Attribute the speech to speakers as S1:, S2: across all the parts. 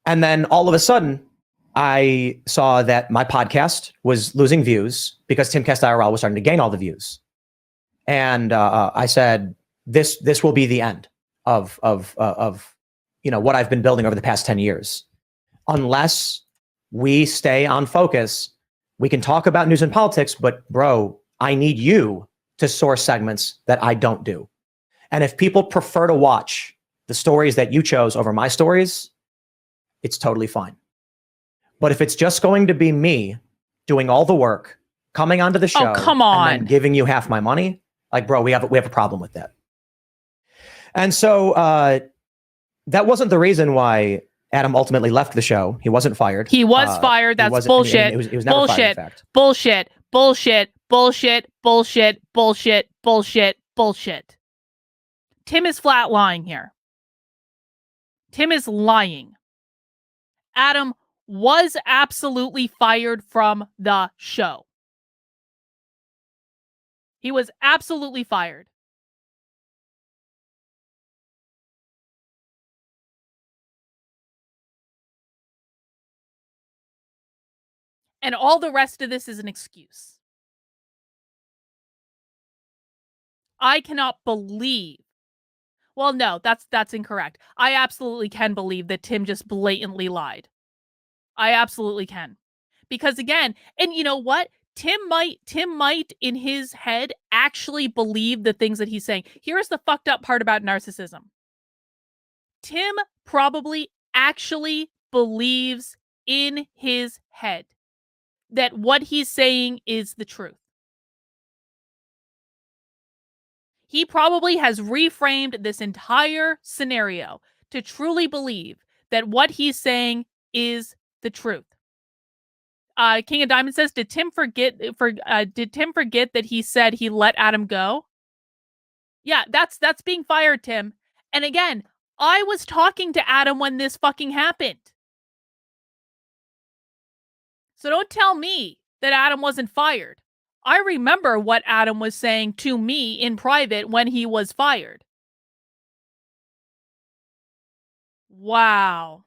S1: And then all of a sudden, I saw that my podcast was losing views because TimcastIRL was starting to gain all the views. And I said, this will be the end of what I've been building over the past 10 years. Unless we stay on focus, we can talk about news and politics, but bro, I need you to source segments that I don't do. And if people prefer to watch the stories that you chose over my stories, it's totally fine. But if it's just going to be me doing all the work, coming onto the show,
S2: come on,
S1: and then giving you half my money, like, bro, we have a problem with that. And so that wasn't the reason why Adam ultimately left the show. He wasn't fired.
S2: He was fired. That's bullshit.
S1: He was never fired, in fact.
S2: Bullshit. Tim is flat lying here. Tim is lying. Adam was absolutely fired from the show. He was absolutely fired. And all the rest of this is an excuse. I cannot believe. Well, no, that's incorrect. I absolutely can believe that Tim just blatantly lied. I absolutely can. Because again, and you know what? Tim might in his head actually believe the things that he's saying. Here's the fucked up part about narcissism. Tim probably actually believes in his head that what he's saying is the truth. He probably has reframed this entire scenario to truly believe that what he's saying is the truth. King of Diamonds says, did Tim forget that he said he let Adam go? Yeah, that's being fired, Tim. And again, I was talking to Adam when this fucking happened. So don't tell me that Adam wasn't fired. I remember what Adam was saying to me in private when he was fired. Wow.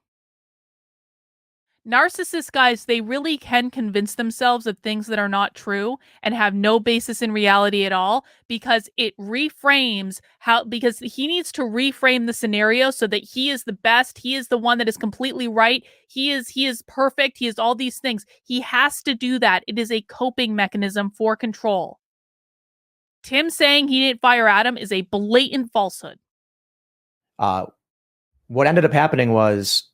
S2: Narcissists, guys, they really can convince themselves of things that are not true and have no basis in reality at all, because it reframes because he needs to reframe the scenario so that he is the best. He is the one that is completely right. He is perfect. He is all these things. He has to do that. It is a coping mechanism for control. Tim saying he didn't fire Adam is a blatant falsehood.
S1: What ended up happening was,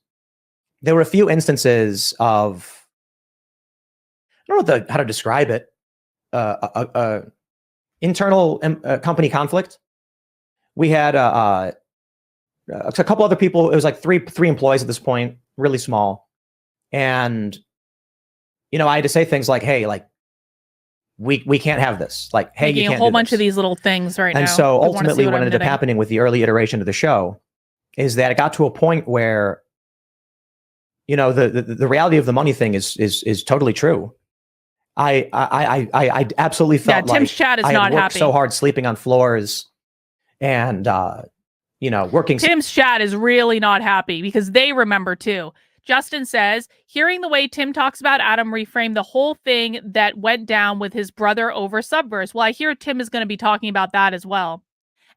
S1: there were a few instances of, I don't know how to describe it, internal company conflict. We had a couple other people. It was like three employees at this point, really small. And, I had to say things like, hey, like, we can't have this. Like, hey, you can't
S2: a whole bunch of these little things right now.
S1: And so ultimately what ended up happening with the early iteration of the show is that it got to a point where, the reality of the money thing is totally true. I absolutely felt
S2: Tim's chat is
S1: I
S2: not
S1: had worked
S2: happy.
S1: so hard sleeping on floors and, working.
S2: Tim's chat is really not happy because they remember too. Justin says, hearing the way Tim talks about Adam reframed the whole thing that went down with his brother over Subverse. Well, I hear Tim is going to be talking about that as well.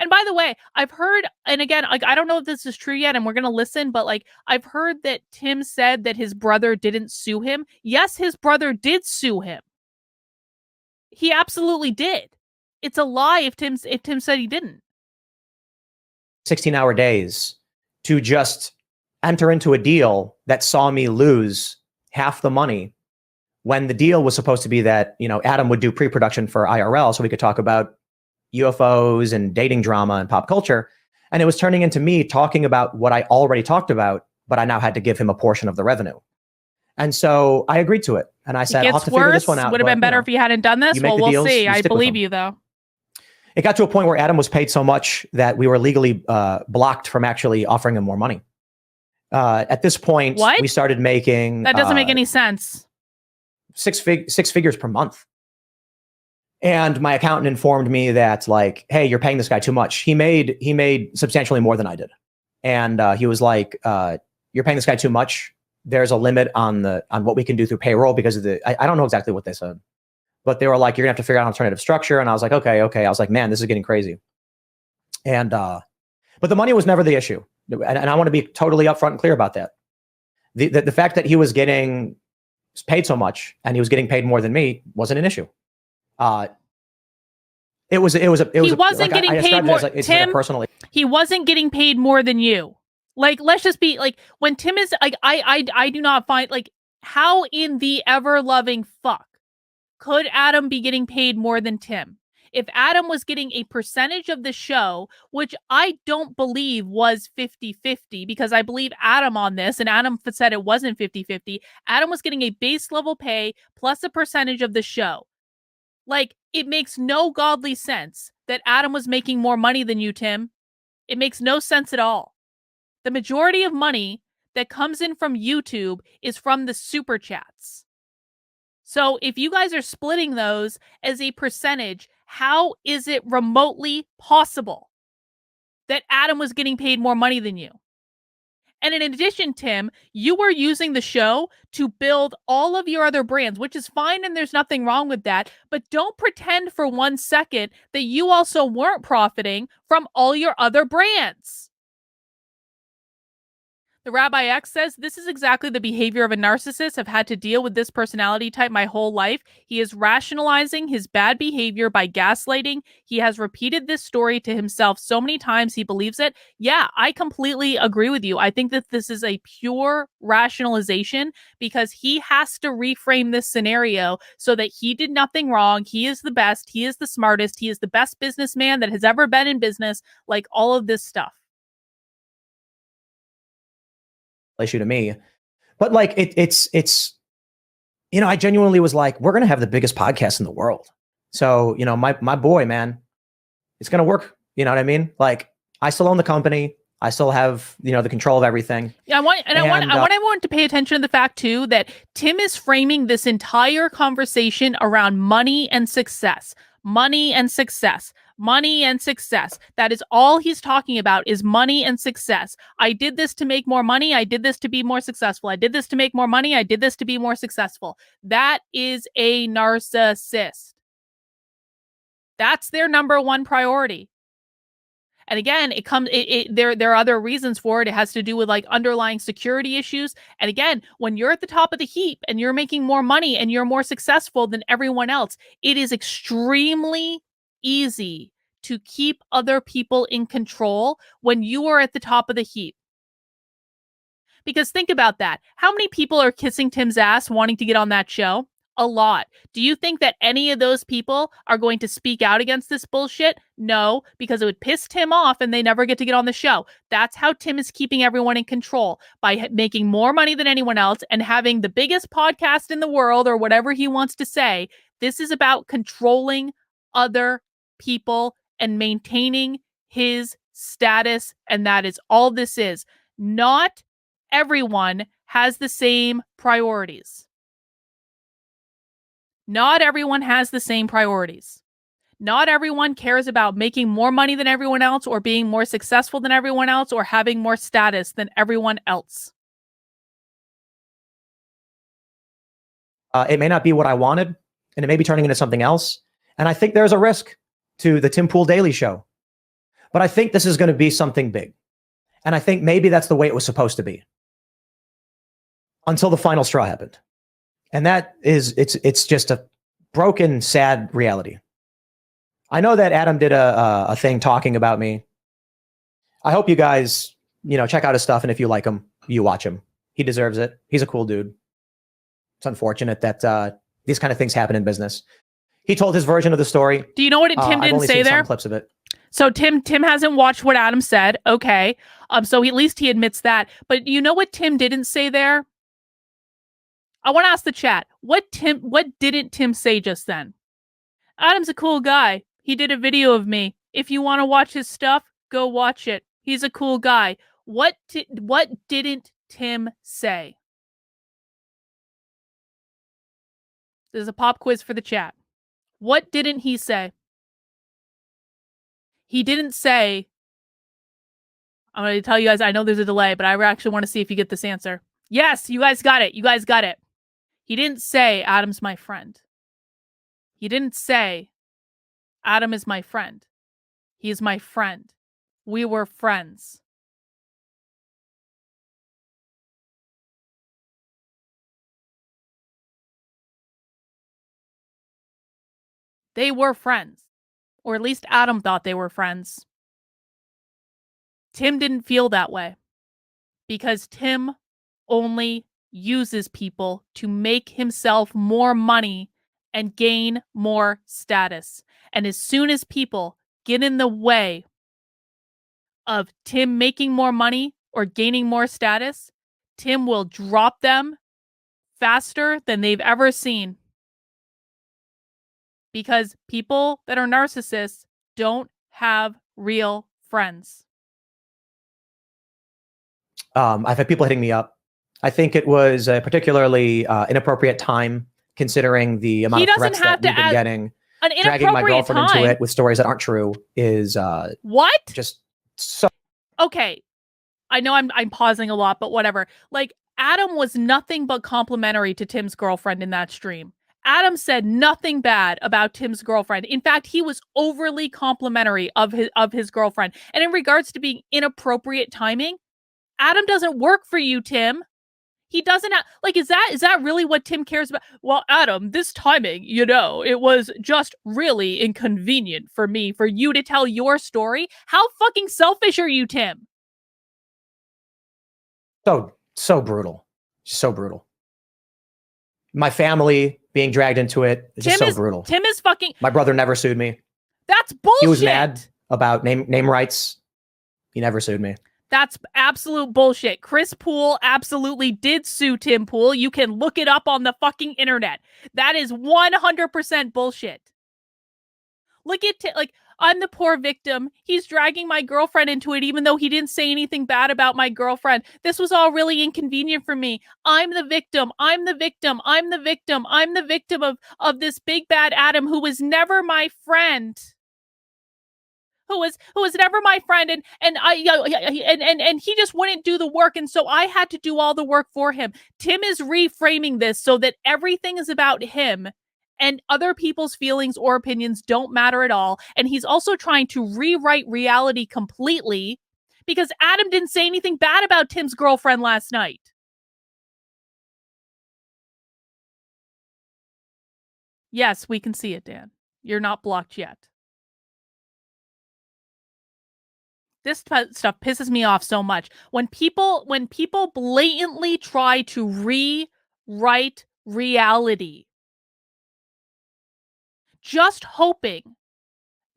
S2: And by the way, I've heard, and again, like, I don't know if this is true yet, and we're going to listen, but like, I've heard that Tim said that his brother didn't sue him. Yes, his brother did sue him. He absolutely did. It's a lie if Tim said he didn't.
S1: 16-hour days to just enter into a deal that saw me lose half the money, when the deal was supposed to be that, Adam would do pre-production for IRL so we could talk about UFOs and dating drama and pop culture. And it was turning into me talking about what I already talked about, but I now had to give him a portion of the revenue. And so I agreed to it. And I said, I'll have to figure this one out.
S2: Would have been better if you hadn't done this. Well, we'll see. I believe you, though.
S1: It got to a point where Adam was paid so much that we were legally blocked from actually offering him more money. At this point, we started making...
S2: That doesn't make any sense.
S1: Six figures per month. And my accountant informed me that, like, hey, you're paying this guy too much. He made substantially more than I did. And he was like, you're paying this guy too much. there's a limit on what we can do through payroll because of I don't know exactly what they said, but they were like, you're gonna have to figure out an alternative structure. And I was like, okay. I was like, man, this is getting crazy. And but the money was never the issue, and I want to be totally upfront and clear about that. The fact that he was getting paid so much and he was getting paid more than me wasn't an issue. He
S2: wasn't getting paid more. Tim, he wasn't getting paid more than you. Like, let's just be like, when Tim is like, I do not find, like, how in the ever loving fuck could Adam be getting paid more than Tim? If Adam was getting a percentage of the show, which I don't believe was 50-50, because I believe Adam on this, and Adam said it wasn't 50-50. Adam was getting a base level pay plus a percentage of the show. Like, it makes no godly sense that Adam was making more money than you, Tim. It makes no sense at all. The majority of money that comes in from YouTube is from the super chats. So if you guys are splitting those as a percentage, how is it remotely possible that Adam was getting paid more money than you? And in addition, Tim, you were using the show to build all of your other brands, which is fine and there's nothing wrong with that. But don't pretend for 1 second that you also weren't profiting from all your other brands. The Rabbi X says, this is exactly the behavior of a narcissist. I've had to deal with this personality type my whole life. He is rationalizing his bad behavior by gaslighting. He has repeated this story to himself so many times he believes it. Yeah, I completely agree with you. I think that this is a pure rationalization because he has to reframe this scenario so that he did nothing wrong. He is the best. He is the smartest. He is the best businessman that has ever been in business, like all of this stuff.
S1: Issue to me, but like it's you know, I genuinely was like, we're gonna have the biggest podcast in the world, so you know, my boy, man, it's gonna work. You know what I mean? Like, I still own the company, I still have, you know, the control of everything.
S2: Yeah, I want everyone to pay attention to the fact too that Tim is framing this entire conversation around money and success. Money and success. Money and success. That is all he's talking about, is money and success. I did this to make more money. I did this to be more successful. I did this to make more money. I did this to be more successful. That is a narcissist. That's their number one priority. And again, there are other reasons for it. It has to do with like underlying security issues. And again, when you're at the top of the heap and you're making more money and you're more successful than everyone else, it is extremely easy to keep other people in control when you are at the top of the heap. Because think about that. How many people are kissing Tim's ass wanting to get on that show? A lot. Do you think that any of those people are going to speak out against this bullshit? No, because it would piss Tim off and they never get to get on the show. That's how Tim is keeping everyone in control, by making more money than anyone else and having the biggest podcast in the world, or whatever he wants to say. This is about controlling other people and maintaining his status, and that is all this is. Not everyone has the same priorities. Not everyone has the same priorities. Not everyone cares about making more money than everyone else, or being more successful than everyone else, or having more status than everyone else.
S1: It may not be what I wanted, and it may be turning into something else. And I think there's a risk to the Tim Pool Daily Show. But I think this is going to be something big. And I think maybe that's the way it was supposed to be, until the final straw happened. And that is, it's just a broken, sad reality. I know that Adam did a thing talking about me. I hope you guys, you know, check out his stuff. And if you like him, you watch him. He deserves it. He's a cool dude. It's unfortunate that these kind of things happen in business. He told his version of the story.
S2: Do you know what Tim didn't say there?
S1: Some clips of it.
S2: So Tim hasn't watched what Adam said. Okay. So at least he admits that. But you know what Tim didn't say there? I want to ask the chat, what didn't Tim say just then? Adam's a cool guy. He did a video of me. If you want to watch his stuff, go watch it. He's a cool guy. What didn't Tim say? There's a pop quiz for the chat. What didn't he say? He didn't say, I'm going to tell you guys, I know there's a delay, but I actually want to see if you get this answer. Yes, you guys got it. You guys got it. He didn't say Adam's my friend. He didn't say Adam is my friend. He is my friend. We were friends. They were friends. Or at least Adam thought they were friends. Tim didn't feel that way. Because Tim only uses people to make himself more money and gain more status. And as soon as people get in the way of Tim making more money or gaining more status, Tim will drop them faster than they've ever seen. Because people that are narcissists don't have real friends.
S1: I've had people hitting me up. I think it was a particularly inappropriate time, considering the amount of threats that we've been getting.
S2: An
S1: dragging my girlfriend into it with stories that aren't true is
S2: what?
S1: Just so.
S2: Okay, I know I'm pausing a lot, but whatever. Like, Adam was nothing but complimentary to Tim's girlfriend in that stream. Adam said nothing bad about Tim's girlfriend. In fact, he was overly complimentary of his girlfriend. And in regards to being inappropriate timing, Adam doesn't work for you, Tim. He doesn't have, like, is that really what Tim cares about? Well, Adam, this timing, it was just really inconvenient for me, for you to tell your story. How fucking selfish are you, Tim?
S1: So brutal. So brutal. My family being dragged into it is just so brutal.
S2: Tim is fucking...
S1: My brother never sued me.
S2: That's bullshit.
S1: He was mad about name rights. He never sued me.
S2: That's absolute bullshit. Chris Poole absolutely did sue Tim Poole. You can look it up on the fucking internet. That is 100% bullshit. Look at I'm the poor victim. He's dragging my girlfriend into it, even though he didn't say anything bad about my girlfriend. This was all really inconvenient for me. I'm the victim. I'm the victim. I'm the victim. I'm the victim of this big bad Adam who was never my friend. Who was never my friend, and he just wouldn't do the work, and so I had to do all the work for him. Tim is reframing this so that everything is about him, and other people's feelings or opinions don't matter at all. And he's also trying to rewrite reality completely because Adam didn't say anything bad about Tim's girlfriend last night. Yes, we can see it, Dan. You're not blocked yet. This stuff pisses me off so much. When people blatantly try to rewrite reality, just hoping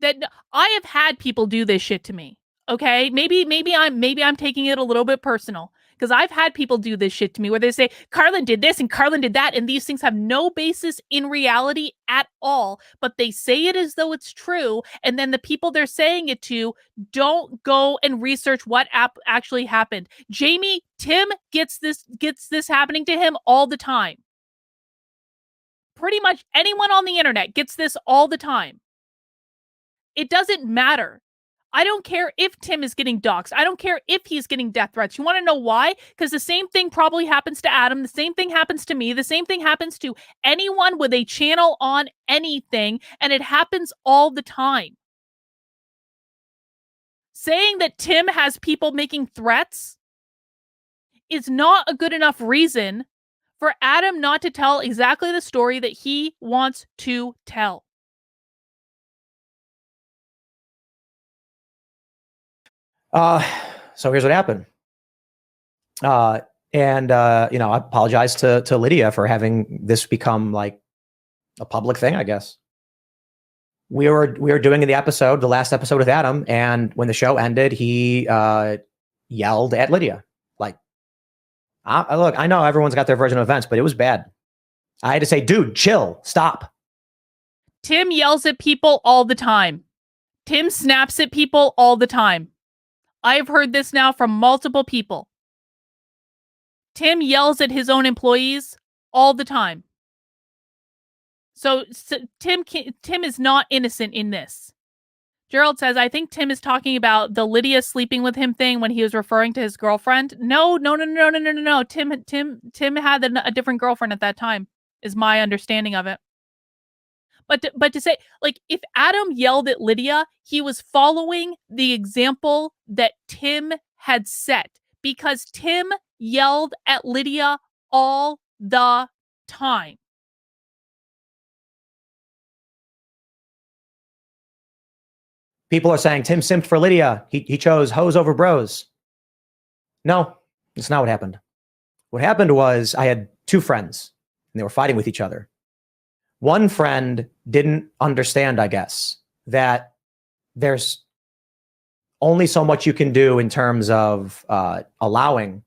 S2: that I have had people do this shit to me. Okay, maybe I'm taking it a little bit personal because I've had people do this shit to me where they say Carlin did this and Carlin did that, and these things have no basis in reality at all, but they say it as though it's true, and then the people they're saying it to don't go and research what actually happened. Jamie, Tim gets this happening to him all the time. Pretty much anyone on the internet gets this all the time. It doesn't matter. I don't care if Tim is getting doxxed. I don't care if he's getting death threats. You want to know why? Because the same thing probably happens to Adam. The same thing happens to me. The same thing happens to anyone with a channel on anything. And it happens all the time. Saying that Tim has people making threats is not a good enough reason for Adam not to tell exactly the story that he wants to tell.
S1: So here's what happened. I apologize to Lydia for having this become like a public thing, I guess. We were doing the last episode with Adam, and when the show ended, he yelled at Lydia. Like, look, I know everyone's got their version of events, but it was bad. I had to say, dude, chill, stop.
S2: Tim yells at people all the time. Tim snaps at people all the time. I've heard this now from multiple people. Tim yells at his own employees all the time. So Tim is not innocent in this. Gerald says, I think Tim is talking about the Lydia sleeping with him thing when he was referring to his girlfriend. No. Tim had a different girlfriend at that time, is my understanding of it. But to say, like, if Adam yelled at Lydia, he was following the example that Tim had set, because Tim yelled at Lydia all the time.
S1: People are saying Tim simped for Lydia. He chose hoes over bros. No, that's not what happened. What happened was I had two friends and they were fighting with each other. One friend didn't understand, I guess, that there's only so much you can do in terms of allowing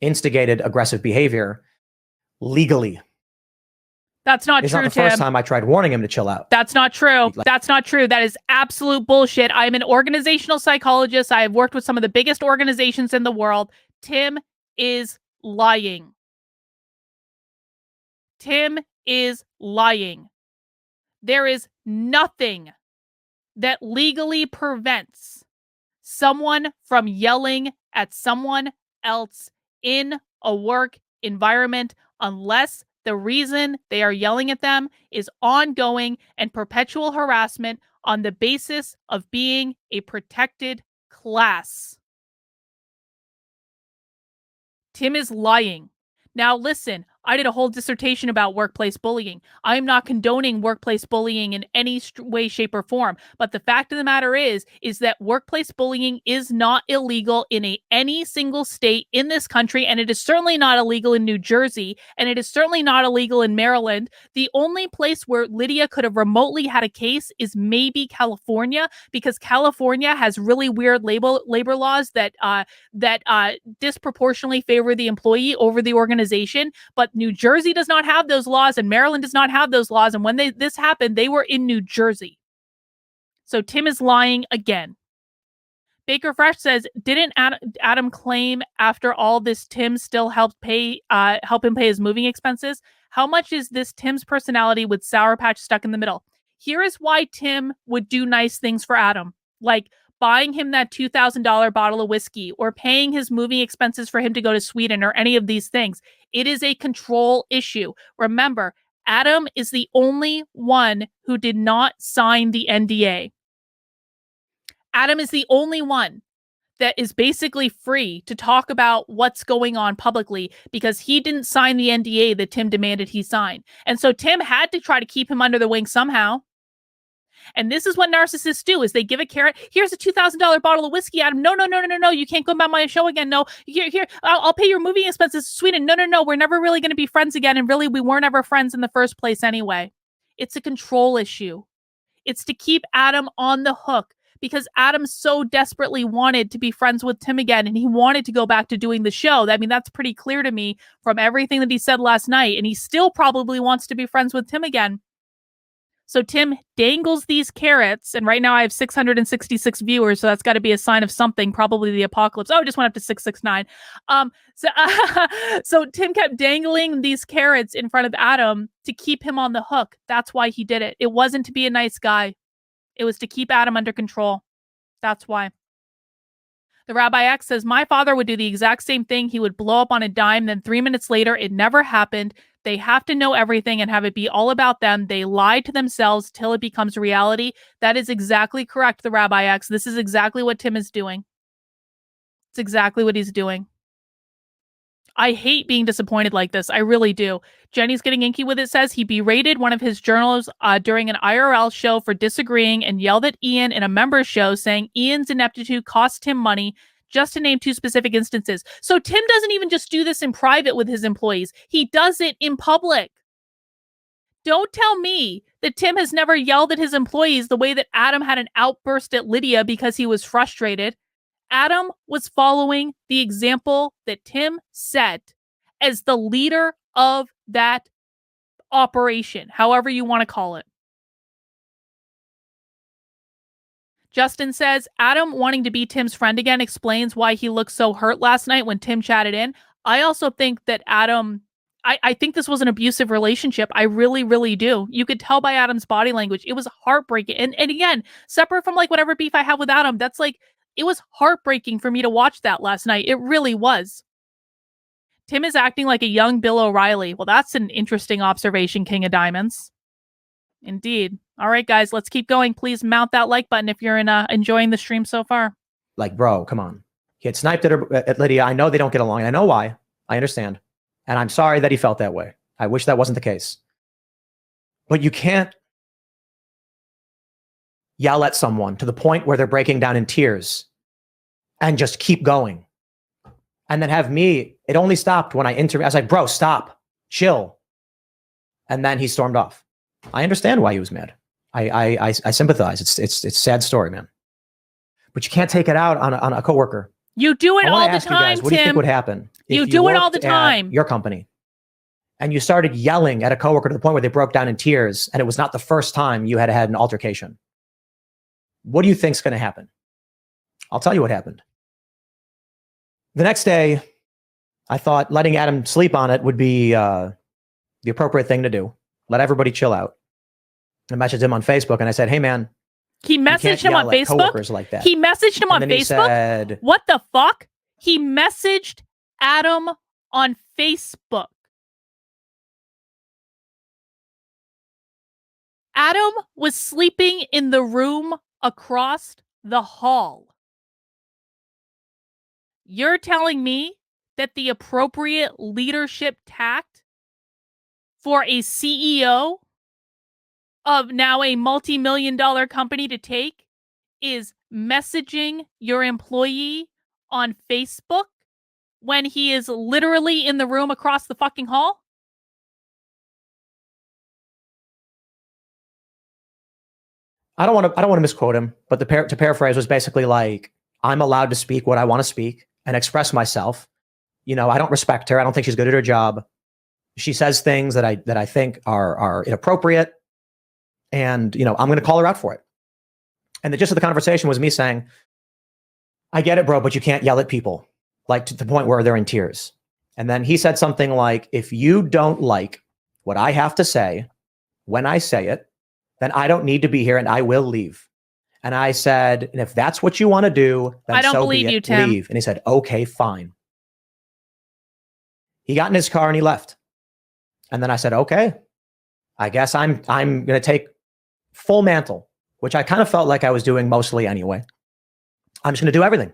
S1: instigated aggressive behavior legally.
S2: That's not true, Tim.
S1: It's not the first time I tried warning him to chill out.
S2: That's not true. That's not true. That is absolute bullshit. I'm an organizational psychologist. I have worked with some of the biggest organizations in the world. Tim is lying. Tim is lying. There is nothing that legally prevents someone from yelling at someone else in a work environment unless the reason they are yelling at them is ongoing and perpetual harassment on the basis of being a protected class. Tim is lying. Now listen, I did a whole dissertation about workplace bullying. I am not condoning workplace bullying in any way, shape, or form. But the fact of the matter is that workplace bullying is not illegal in any single state in this country, and it is certainly not illegal in New Jersey, and it is certainly not illegal in Maryland. The only place where Lydia could have remotely had a case is maybe California, because California has really weird labor laws that disproportionately favor the employee over the organization. But New Jersey does not have those laws, and Maryland does not have those laws. And when this happened, they were in New Jersey. So Tim is lying again. Baker Fresh says, didn't Adam claim after all this Tim still help him pay his moving expenses? How much is this Tim's personality with Sour Patch stuck in the middle? Here is why Tim would do nice things for Adam, like buying him that $2,000 bottle of whiskey or paying his moving expenses for him to go to Sweden or any of these things. It is a control issue. Remember, Adam is the only one who did not sign the NDA. Adam is the only one that is basically free to talk about what's going on publicly because he didn't sign the NDA that Tim demanded he sign. And so Tim had to try to keep him under the wing somehow. And this is what narcissists do, is they give a carrot. Here's a $2,000 bottle of whiskey, Adam. No. You can't come on my show again. No, here, I'll pay your moving expenses to Sweden. No. We're never really going to be friends again. And really, we weren't ever friends in the first place anyway. It's a control issue. It's to keep Adam on the hook because Adam so desperately wanted to be friends with Tim again. And he wanted to go back to doing the show. I mean, that's pretty clear to me from everything that he said last night. And he still probably wants to be friends with Tim again. So Tim dangles these carrots, and right now I have 666 viewers, so that's got to be a sign of something, probably the apocalypse. Oh, it just went up to 669. So Tim kept dangling these carrots in front of Adam to keep him on the hook. That's why he did it. It wasn't to be a nice guy. It was to keep Adam under control. That's why. The Rabbi X says, my father would do the exact same thing. He would blow up on a dime. Then 3 minutes later, it never happened. They have to know everything and have it be all about them. They lie to themselves till it becomes reality. That is exactly correct, the Rabbi X. This is exactly what Tim is doing. It's exactly what he's doing. I hate being disappointed like this. I really do. Jenny's getting inky with it says he berated one of his journalists during an IRL show for disagreeing and yelled at Ian in a member's show saying Ian's ineptitude cost him money, just to name two specific instances. So Tim doesn't even just do this in private with his employees. He does it in public. Don't tell me that Tim has never yelled at his employees the way that Adam had an outburst at Lydia because he was frustrated. Adam was following the example that Tim set as the leader of that operation, however you want to call it. Justin says, Adam wanting to be Tim's friend again explains why he looked so hurt last night when Tim chatted in. I also think that Adam I think this was an abusive relationship. I really, really do. You could tell by Adam's body language. It was heartbreaking. And again, separate from like whatever beef I have with Adam, that's like, it was heartbreaking for me to watch that last night. It really was. Tim is acting like a young Bill O'Reilly. Well, that's an interesting observation, King of Diamonds. Indeed. All right, guys, let's keep going. Please mount that like button if you're enjoying the stream so far.
S1: Like, bro, come on. He had sniped at Lydia. I know they don't get along. I know why. I understand. And I'm sorry that he felt that way. I wish that wasn't the case. But you can't yell at someone to the point where they're breaking down in tears and just keep going. And then have me, it only stopped when I was like, bro, stop, chill. And then he stormed off. I understand why he was mad. I sympathize. It's a sad story, man. But you can't take it out on a coworker.
S2: You do it all the time,
S1: Tim. What do you think would happen?
S2: You do it all the time.
S1: Your company. And you started yelling at a coworker to the point where they broke down in tears, and it was not the first time you had an altercation. What do you think's going to happen? I'll tell you what happened. The next day, I thought letting Adam sleep on it would be the appropriate thing to do. Let everybody chill out. I messaged him on Facebook, and I said, hey, man.
S2: He messaged him on Facebook?
S1: Like that.
S2: He messaged him on Facebook?
S1: Said,
S2: what the fuck? He messaged Adam on Facebook. Adam was sleeping in the room across the hall. You're telling me that the appropriate leadership tact for a CEO of now a multi-million-dollar company to take is messaging your employee on Facebook when he is literally in the room across the fucking hall?
S1: I don't want to misquote him, but to paraphrase was basically like, I'm allowed to speak what I want to speak and express myself. You know, I don't respect her. I don't think she's good at her job. She says things that I think are inappropriate. And, you know, I'm going to call her out for it. And the gist of the conversation was me saying, I get it, bro, but you can't yell at people, like to the point where they're in tears. And then he said something like, if you don't like what I have to say when I say it, then I don't need to be here and I will leave. And I said, and if that's what you want to do, then
S2: I don't
S1: so
S2: believe
S1: be it,
S2: you, Tim.
S1: leave. And he said, okay, fine. He got in his car and he left. And then I said, okay, I guess I'm going to take full mantle, which I kind of felt like I was doing mostly anyway. I'm just going to do everything.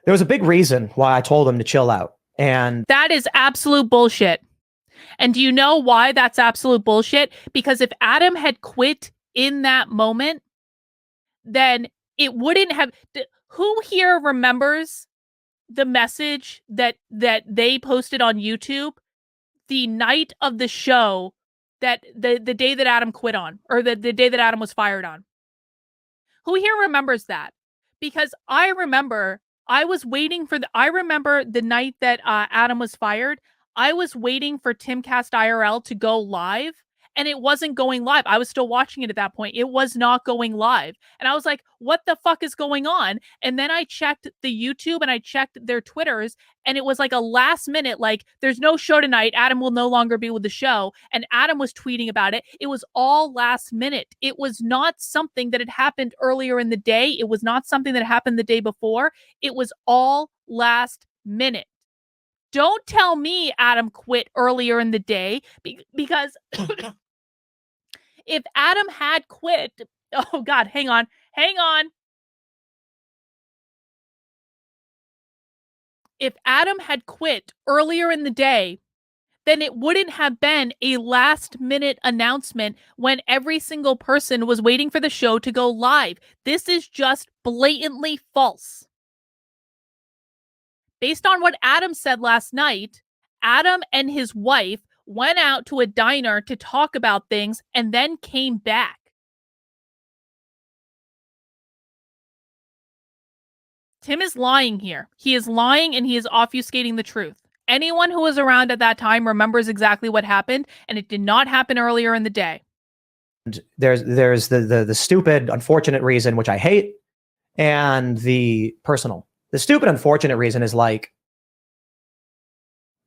S1: There was a big reason why I told him to chill out. And
S2: that is absolute bullshit. And do you know why that's absolute bullshit? Because if Adam had quit in that moment, then it wouldn't have... Who here remembers the message that they posted on YouTube the night of the show, that the day that Adam quit on, or the day that Adam was fired on? Who here remembers that? Because I remember I was waiting for I remember the night that Adam was fired. I was waiting for TimcastIRL to go live, and it wasn't going live. I was still watching it at that point. It was not going live. And I was like, what the fuck is going on? And then I checked the YouTube and I checked their Twitters, and it was like a last minute, like, there's no show tonight. Adam will no longer be with the show. And Adam was tweeting about it. It was all last minute. It was not something that had happened earlier in the day. It was not something that happened the day before. It was all last minute. Don't tell me Adam quit earlier in the day, because if Adam had quit, oh God, hang on. If Adam had quit earlier in the day, then it wouldn't have been a last minute announcement when every single person was waiting for the show to go live. This is just blatantly false. Based on what Adam said last night, Adam and his wife went out to a diner to talk about things and then came back. Tim is lying here. He is lying and he is obfuscating the truth. Anyone who was around at that time remembers exactly what happened, and it did not happen earlier in the day.
S1: There's the stupid, unfortunate reason, which I hate, and the personal. The stupid, unfortunate reason is like,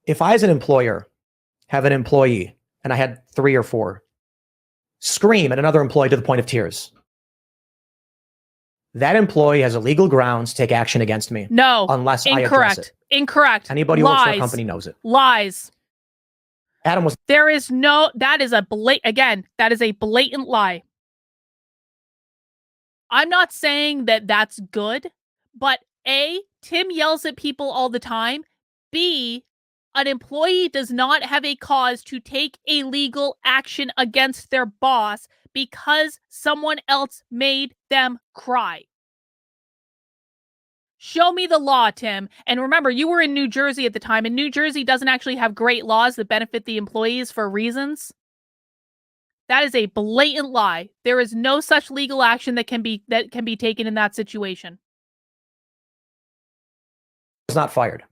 S1: if I, as an employer, have an employee, and I had 3 or 4, scream at another employee to the point of tears. That employee has a legal grounds to take action against me.
S2: No.
S1: Unless I address
S2: Incorrect.
S1: it.
S2: Incorrect.
S1: Anybody who works for a company knows it.
S2: Lies.
S1: Adam was.
S2: There is no, that is a that is a blatant lie. I'm not saying that that's good, but A, Tim yells at people all the time. B, an employee does not have a cause to take a legal action against their boss because someone else made them cry. Show me the law, Tim. And remember, you were in New Jersey at the time, and New Jersey doesn't actually have great laws that benefit the employees for reasons. That is a blatant lie. There is no such legal action that can be taken in that situation.
S1: Was not fired.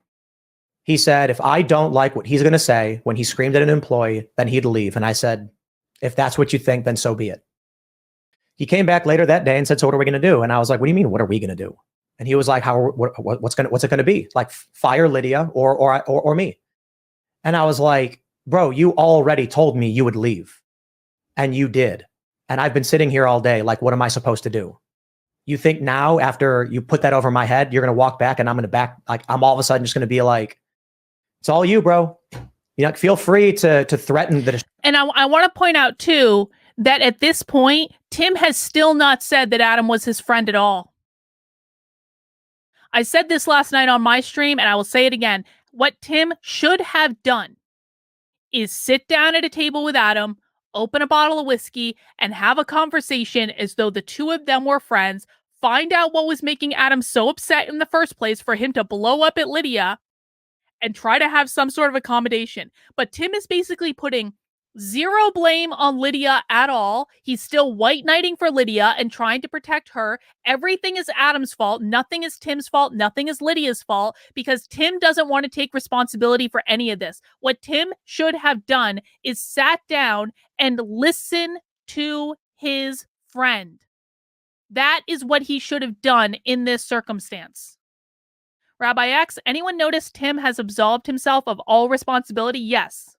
S1: He said, if I don't like what he's going to say when he screamed at an employee, then he'd leave. And I said, if that's what you think, then so be it. He came back later that day and said, so what are we going to do? And I was like, what do you mean, what are we going to do? And he was like, what's it going to be? Like, fire Lydia or me? And I was like, bro, you already told me you would leave. And you did. And I've been sitting here all day. Like, what am I supposed to do? You think now, after you put that over my head, you're going to walk back and I'm going to I'm all of a sudden just going to be like, it's all you, bro. You know, feel free to threaten the.
S2: And I want to point out too that at this point, Tim has still not said that Adam was his friend at all. I said this last night on my stream, and I will say it again. What Tim should have done is sit down at a table with Adam, open a bottle of whiskey, and have a conversation as though the two of them were friends, find out what was making Adam so upset in the first place for him to blow up at Lydia, and try to have some sort of accommodation. But Tim is basically putting zero blame on Lydia at all. He's still white knighting for Lydia and trying to protect her. Everything is Adam's fault. Nothing is Tim's fault. Nothing is Lydia's fault, because Tim doesn't want to take responsibility for any of this. What Tim should have done is sat down and listen to his friend. That is what he should have done in this circumstance. Rabbi X, anyone notice Tim has absolved himself of all responsibility? Yes.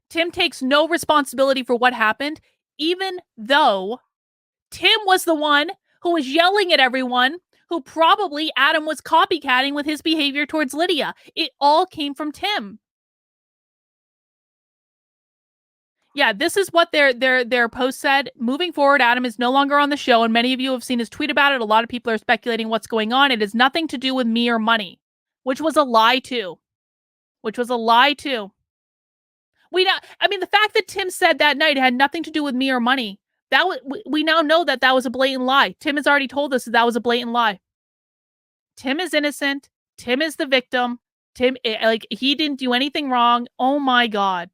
S2: Tim takes no responsibility for what happened, even though Tim was the one who was yelling at everyone, who probably Adam was copycatting with his behavior towards Lydia. It all came from Tim. Yeah, this is what their post said. Moving forward, Adam is no longer on the show, and many of you have seen his tweet about it. A lot of people are speculating what's going on. It has nothing to do with me or money, which was a lie too. The fact that Tim said that night it had nothing to do with me or money, we now know that was a blatant lie. Tim has already told us that was a blatant lie. Tim is innocent. Tim is the victim. Tim, he didn't do anything wrong. Oh my God.